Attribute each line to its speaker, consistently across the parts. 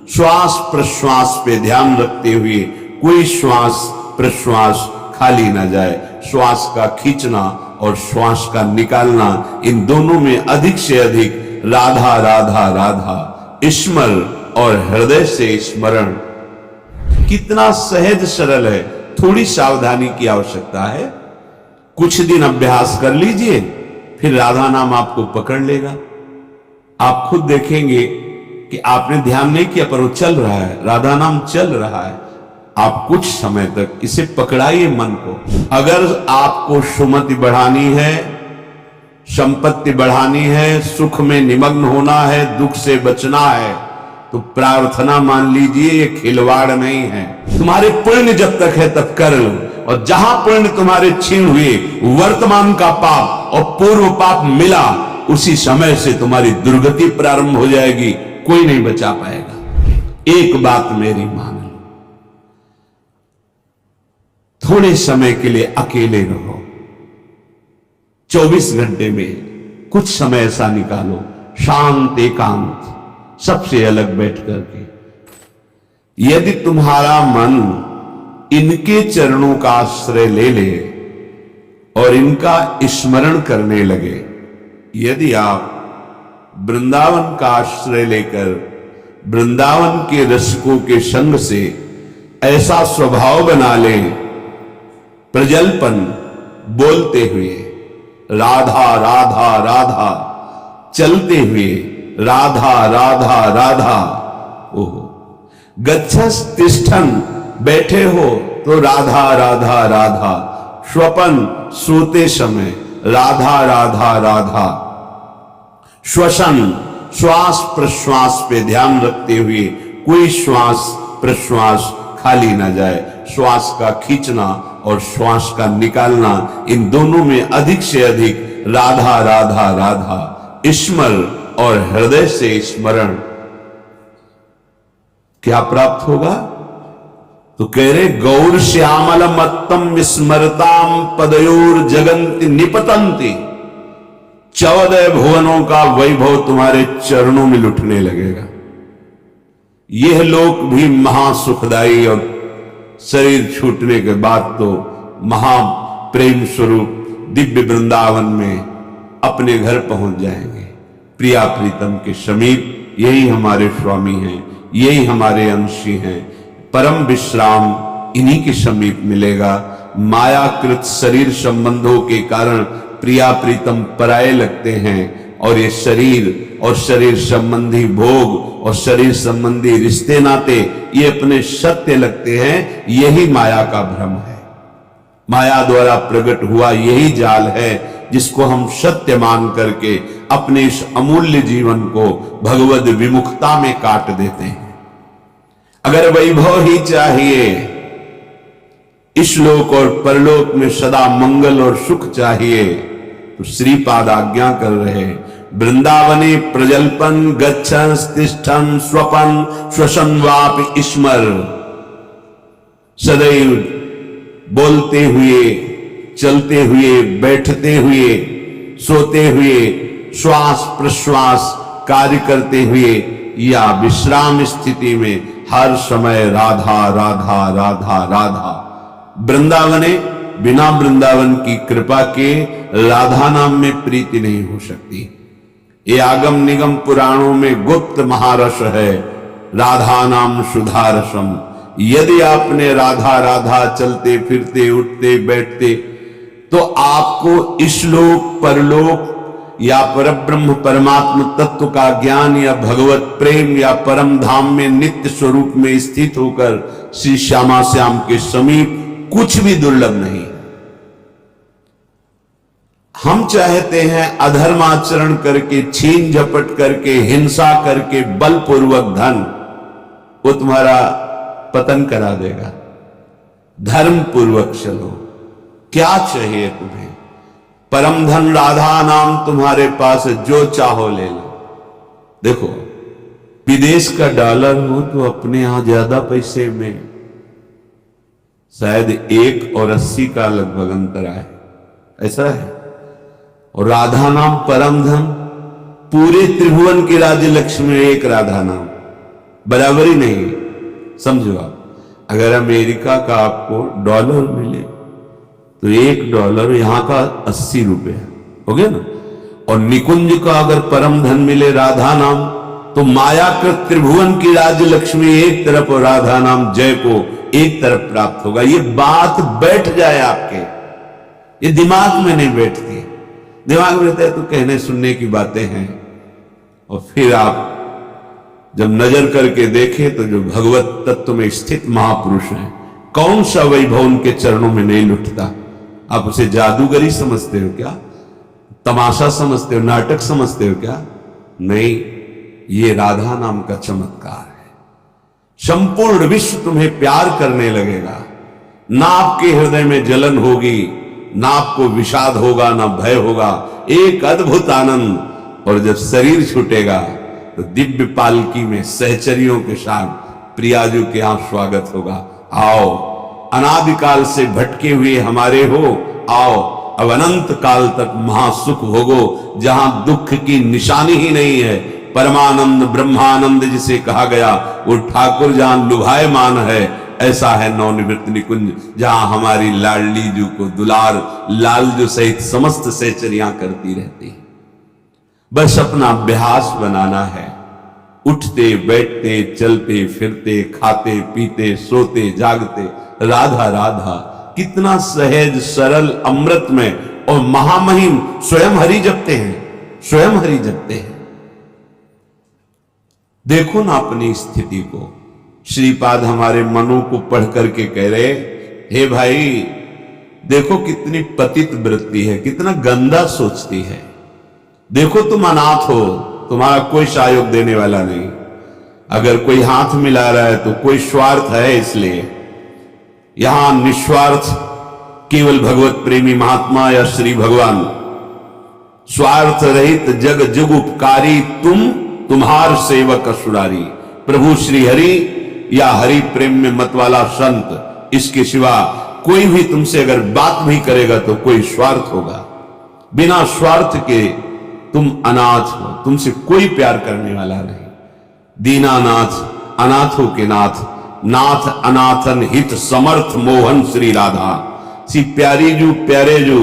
Speaker 1: श्वास प्रश्वास पे ध्यान रखते हुए कोई श्वास प्रश्वास खाली ना जाए। श्वास का खींचना और श्वास का निकालना, इन दोनों में अधिक से अधिक राधा राधा राधा स्मर और हृदय से स्मरण। कितना सहज सरल है, थोड़ी सावधानी की आवश्यकता है। कुछ दिन अभ्यास कर लीजिए, फिर राधा नाम आपको पकड़ लेगा। आप खुद देखेंगे कि आपने ध्यान नहीं किया पर वो चल रहा है, राधा नाम चल रहा है। आप कुछ समय तक इसे पकड़ाइए मन को। अगर आपको सुमति बढ़ानी है, संपत्ति बढ़ानी है, सुख में निमग्न होना है, दुख से बचना है, तो प्रार्थना मान लीजिए ये खिलवाड़ नहीं है। तुम्हारे पुण्य जब तक है तब कर लो, और जहां पुण्य तुम्हारे छीन हुए, वर्तमान का पाप और पूर्व पाप मिला, उसी समय से तुम्हारी दुर्गति प्रारंभ हो जाएगी, कोई नहीं बचा पाएगा। एक बात मेरी मान लो, थोड़े समय के लिए अकेले रहो। 24 घंटे में कुछ समय ऐसा निकालो, शांत एकांत, सबसे अलग बैठ करके। यदि तुम्हारा मन इनके चरणों का आश्रय ले ले और इनका स्मरण करने लगे, यदि आप वृंदावन का आश्रय लेकर वृंदावन के रसिकों के संग से ऐसा स्वभाव बना ले, प्रजल्पन बोलते हुए राधा राधा राधा, चलते हुए राधा राधा राधा, ओहो गच्छस तिष्ठन, बैठे हो तो राधा राधा राधा, स्वपन सोते समय राधा राधा राधा, श्वसन श्वास प्रश्वास पे ध्यान रखते हुए कोई श्वास प्रश्वास खाली ना जाए। श्वास का खींचना और श्वास का निकालना, इन दोनों में अधिक से अधिक राधा राधा राधा स्मर और हृदय से स्मरण। क्या प्राप्त होगा? तो कह रहे गौर श्यामल मत्तम विस्मरताम पदयोर जगंति निपतंती। 14 भुवनों का वैभव तुम्हारे चरणों में लुटने लगेगा। यह लोक भी महासुखदायी, और शरीर छूटने के बाद तो महाप्रेम स्वरूप दिव्य वृंदावन में अपने घर पहुंच जाएंगे, प्रिया प्रीतम के समीप। यही हमारे स्वामी हैं, यही हमारे अंशी हैं। परम विश्राम इन्हीं के समीप मिलेगा। मायाकृत शरीर संबंधों के कारण प्रिया प्रीतम पराये लगते हैं, और ये शरीर और शरीर संबंधी भोग और शरीर संबंधी रिश्ते नाते ये अपने सत्य लगते हैं। यही माया का भ्रम है। माया द्वारा प्रकट हुआ यही जाल है, जिसको हम सत्य मान करके अपने इस अमूल्य जीवन को भगवद विमुखता में काट देते हैं। अगर वैभव ही चाहिए, इस लोक और परलोक में सदा मंगल और सुख चाहिए, तो श्रीपाद आज्ञा कर रहे वृंदावने प्रजल्पन गच्छन् तिष्ठन् स्वपन श्वसन वापि स्मर। सदैव बोलते हुए, चलते हुए, बैठते हुए, सोते हुए, श्वास प्रश्वास कार्य करते हुए या विश्राम स्थिति में हर समय राधा राधा राधा राधा। वृंदावने, बिना वृंदावन की कृपा के राधा नाम में प्रीति नहीं हो सकती। ये आगम निगम पुराणों में गुप्त महारस है, राधा नाम सुधारसम। यदि आपने राधा राधा चलते फिरते उठते बैठते, तो आपको इस लोक परलोक या परब्रह्म परमात्म तत्व का ज्ञान या भगवत प्रेम या परम धाम में नित्य स्वरूप में स्थित होकर श्री श्यामा श्याम के समीप कुछ भी दुर्लभ नहीं। हम चाहते हैं अधर्माचरण करके, छीन झपट करके, हिंसा करके, बलपूर्वक धन, वो तुम्हारा पतन करा देगा। धर्म पूर्वक चलो। क्या चाहिए तुम्हें? परम धन राधा नाम तुम्हारे पास है, जो चाहो ले लो। देखो, विदेश का डॉलर हो तो अपने यहां ज्यादा पैसे में शायद 1 और 80 का लगभग अंतर आए, ऐसा है। और राधा नाम परम धन, पूरे त्रिभुवन की राज्य लक्ष्मी में एक राधा नाम, बराबरी नहीं। समझो आप, अगर अमेरिका का आपको डॉलर मिले तो $1 यहां का 80 रुपये हो गया ना। और निकुंज का अगर परम धन मिले राधा नाम, तो मायाकृत त्रिभुवन की राज्य लक्ष्मी एक तरफ और राधा नाम जय को एक तरफ प्राप्त होगा। ये बात बैठ जाए आपके, ये दिमाग में नहीं बैठती। दिमाग में रहता है तो कहने सुनने की बातें हैं, और फिर आप जब नजर करके देखें तो जो भगवत तत्व में स्थित महापुरुष हैं, कौन सा वैभव उनके चरणों में नहीं लुटता। आप उसे जादूगरी समझते हो क्या? तमाशा समझते हो? नाटक समझते हो क्या? नहीं, ये राधा नाम का चमत्कार है। संपूर्ण विश्व तुम्हें प्यार करने लगेगा, ना आपके हृदय में जलन होगी, ना आपको विषाद होगा, ना भय होगा, एक अद्भुत आनंद। और जब शरीर छूटेगा तो दिव्य पालकी में सहचरियों के साथ प्रियाजू के यहां स्वागत होगा। आओ, अनादिकाल से भटके हुए हमारे हो, आओ अब अनंत काल तक महासुख भोगो, जहां दुख की निशानी ही नहीं है। परमानंद ब्रह्मानंद जिसे कहा गया, वो ठाकुर जहां लुभायमान है, ऐसा है नवनिवृत्त निकुंज, जहां हमारी लाडली जू को दुलार लालजू सहित समस्त सहचरियां करती रहती है। बस अपना अभ्यास बनाना है। उठते बैठते चलते फिरते खाते पीते सोते जागते राधा राधा, कितना सहज सरल अमृत में और महामहिम स्वयं हरि जपते हैं, स्वयं हरि जपते हैं। देखो ना अपनी स्थिति को। श्रीपाद हमारे मनों को पढ़ करके कह रहे, हे भाई देखो कितनी पतित वृत्ति है, कितना गंदा सोचती है। देखो तुम अनाथ हो, तुम्हारा कोई सहयोग देने वाला नहीं। अगर कोई हाथ मिला रहा है तो कोई स्वार्थ है, इसलिए यहां निस्वार्थ केवल भगवत प्रेमी महात्मा या श्री भगवान, स्वार्थ रहित जग जुग उपकारी, तुम तुम्हार सेवक असुरारी। प्रभु श्री हरि या हरि प्रेम में मत वाला संत, इसके सिवा कोई भी तुमसे अगर बात भी करेगा तो कोई स्वार्थ होगा। बिना स्वार्थ के तुम अनाथ हो, तुमसे कोई प्यार करने वाला नहीं। दीनानाथ अनाथों के नाथ, नाथ अनाथन हित समर्थ मोहन श्री राधा। सी प्यारी जू प्यारे जू,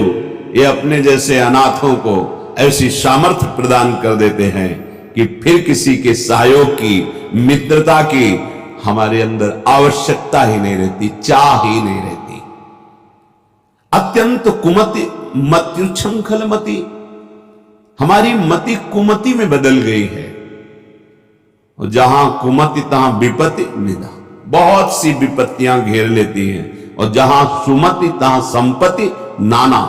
Speaker 1: ये अपने जैसे अनाथों को ऐसी सामर्थ्य प्रदान कर देते हैं कि फिर किसी के सहयोग की, मित्रता की हमारे अंदर आवश्यकता ही नहीं रहती, चाह ही नहीं रहती। अत्यंत कुमति मत्युच्छृंखल मति, हमारी मति कुमति में बदल गई है। और जहां कुमति तहां विपत्ति निदा, बहुत सी विपत्तियां घेर लेती हैं। और जहां सुमति तहां संपत्ति नाना,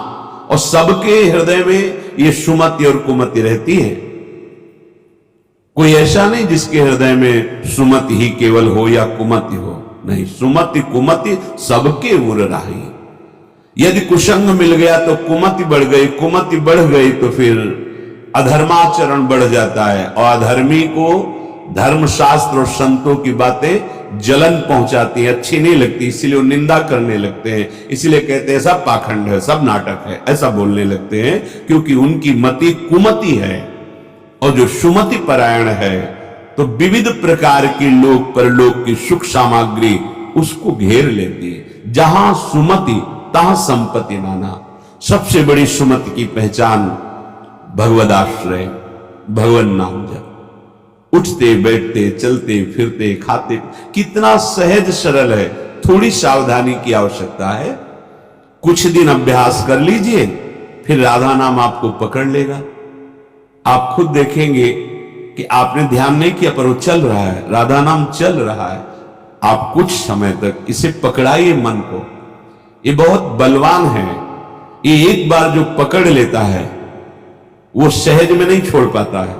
Speaker 1: और सबके हृदय में ये सुमति और कुमति रहती है। कोई ऐसा नहीं जिसके हृदय में सुमति ही केवल हो या कुमति हो, नहीं, सुमति कुमति सबके उर राही। यदि कुसंग मिल गया तो कुमति बढ़ गई, कुमति बढ़ गई तो फिर अधर्माचरण बढ़ जाता है, और अधर्मी को धर्मशास्त्र और संतों की बातें जलन पहुंचाती है, अच्छी नहीं लगती, इसीलिए वो निंदा करने लगते हैं। इसलिए कहते हैं सब पाखंड है, सब नाटक है, ऐसा बोलने लगते हैं, क्योंकि उनकी मति कुमति है। और जो सुमति परायण है तो विविध प्रकार की लोक परलोक की सुख सामग्री उसको घेर लेती है। जहां सुमति तहां संपत्ति नाना। सबसे बड़ी सुमति की पहचान भगवदाश्रय, भगवन नाम जप। उठते बैठते चलते फिरते खाते, कितना सहज सरल है। थोड़ी सावधानी की आवश्यकता है। कुछ दिन अभ्यास कर लीजिए, फिर राधा नाम आपको पकड़ लेगा। आप खुद देखेंगे कि आपने ध्यान नहीं किया पर वो चल रहा है, राधा नाम चल रहा है। आप कुछ समय तक इसे पकड़ाइए मन को। ये बहुत बलवान है। ये एक बार जो पकड़ लेता है वो सहज में नहीं छोड़ पाता है।